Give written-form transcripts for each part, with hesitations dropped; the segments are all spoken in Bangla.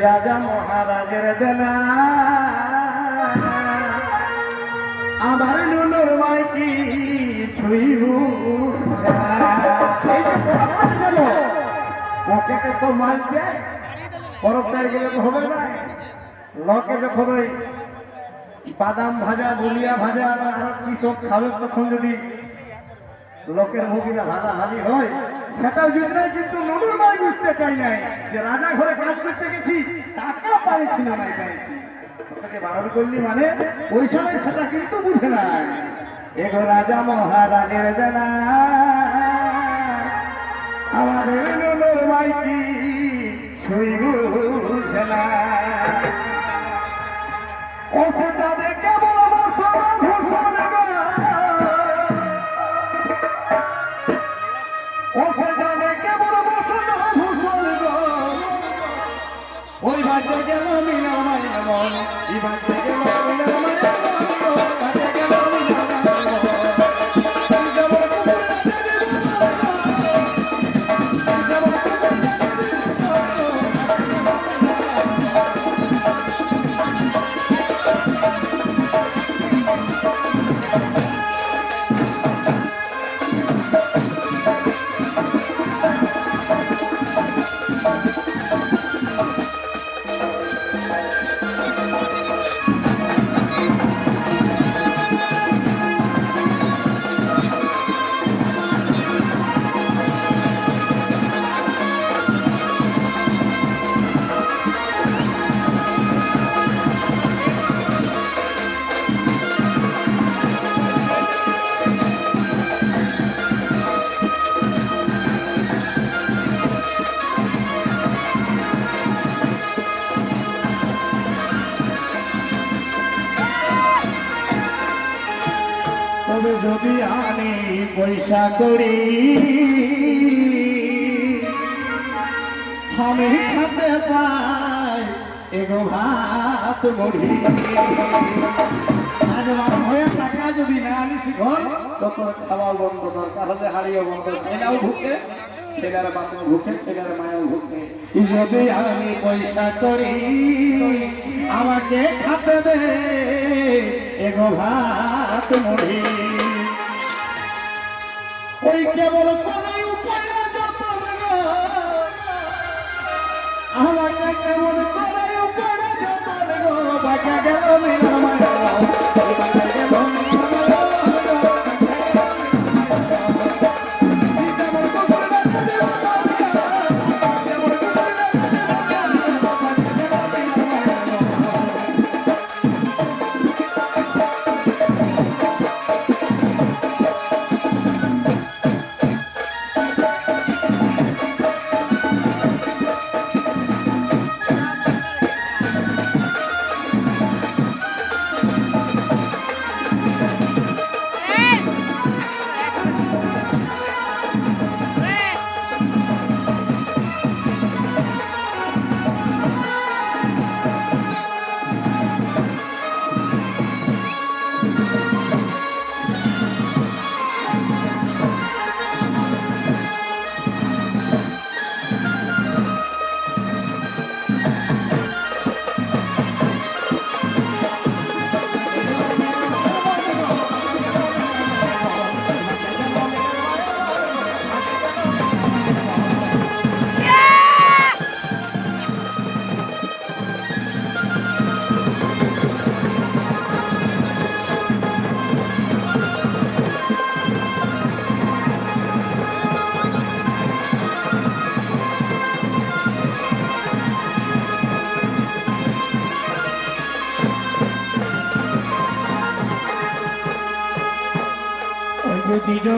রাজা মহারাজের দেনা আমার নুনুর মাইকি ছুঁইব ওকে তো মানছে পরবটায় গেলে তো হবে না। লোকে যখন ওই বাদাম ভাজা বুলিয়া ভাজা কি সব খাবে তখন যদি লোকের মুখিরা ভাজাভাজি হয় সেটাও যদি নাই, কিন্তু নুনুর মাই বুঝতে চাই নাই যে রাজা ঘরে কাজ করতে গেছি টাকা পাইছি না নাই পাইছি ওটাকে বারণ করলি মানে ওই সময় সেটা কিন্তু বুঝে না। এগো রাজা মহারাজের দেনা আমাদের নুনুর মাই কি ছুঁই বুঝে না। ও সেটা দেখে বলবো সোনা ভূষণ ওই বাজে গেল মিনা মায়ের মন এই বাজে গেল মিনা মায়ের মন বাজে গেল মিনা তবে যদি আমি পয়সা করি আমি খেতে পাই এগো ভাত মুড়ি হয়ে টাকা যদি না আনিস ঘর তত খাওয়া বন্ধ, দরকার হলে হারিয়ে বন্ধ, ছেলেও ভুকে ছেলের বাপও ভুকে ছেলের মায়েও ভুকে। যদি আমি পয়সা করি আমাকে খাতে দে এগো ভাত মুড়ি। ওই কেবল কোনাই উপায় যতন আমাকে কেবল কোনাই উপায় যতন গো বাঁচা গেল মিনা মায়ের বাঁচা গেল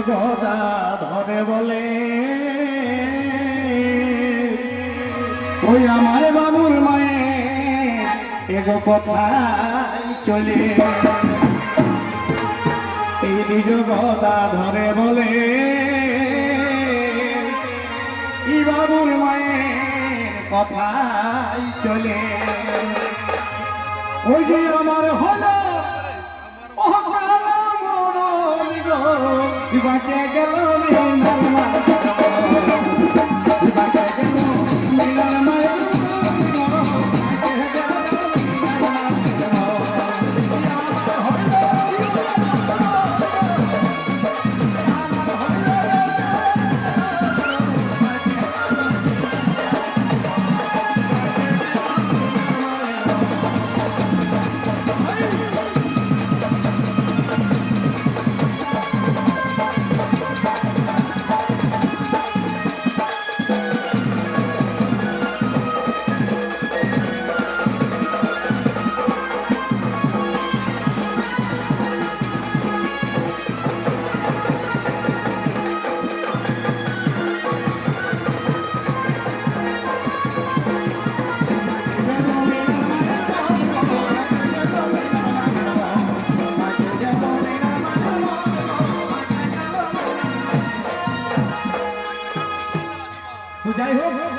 গদা ধরে বলে ওই আমার বাবুর মায়ে এগো কোথায় চলে এই নিজ গদা ধরে বলে ই বাবুর মায়ের কথাই চলে ওই যে আমার হলো বাঁচে গেল তো যাই হোক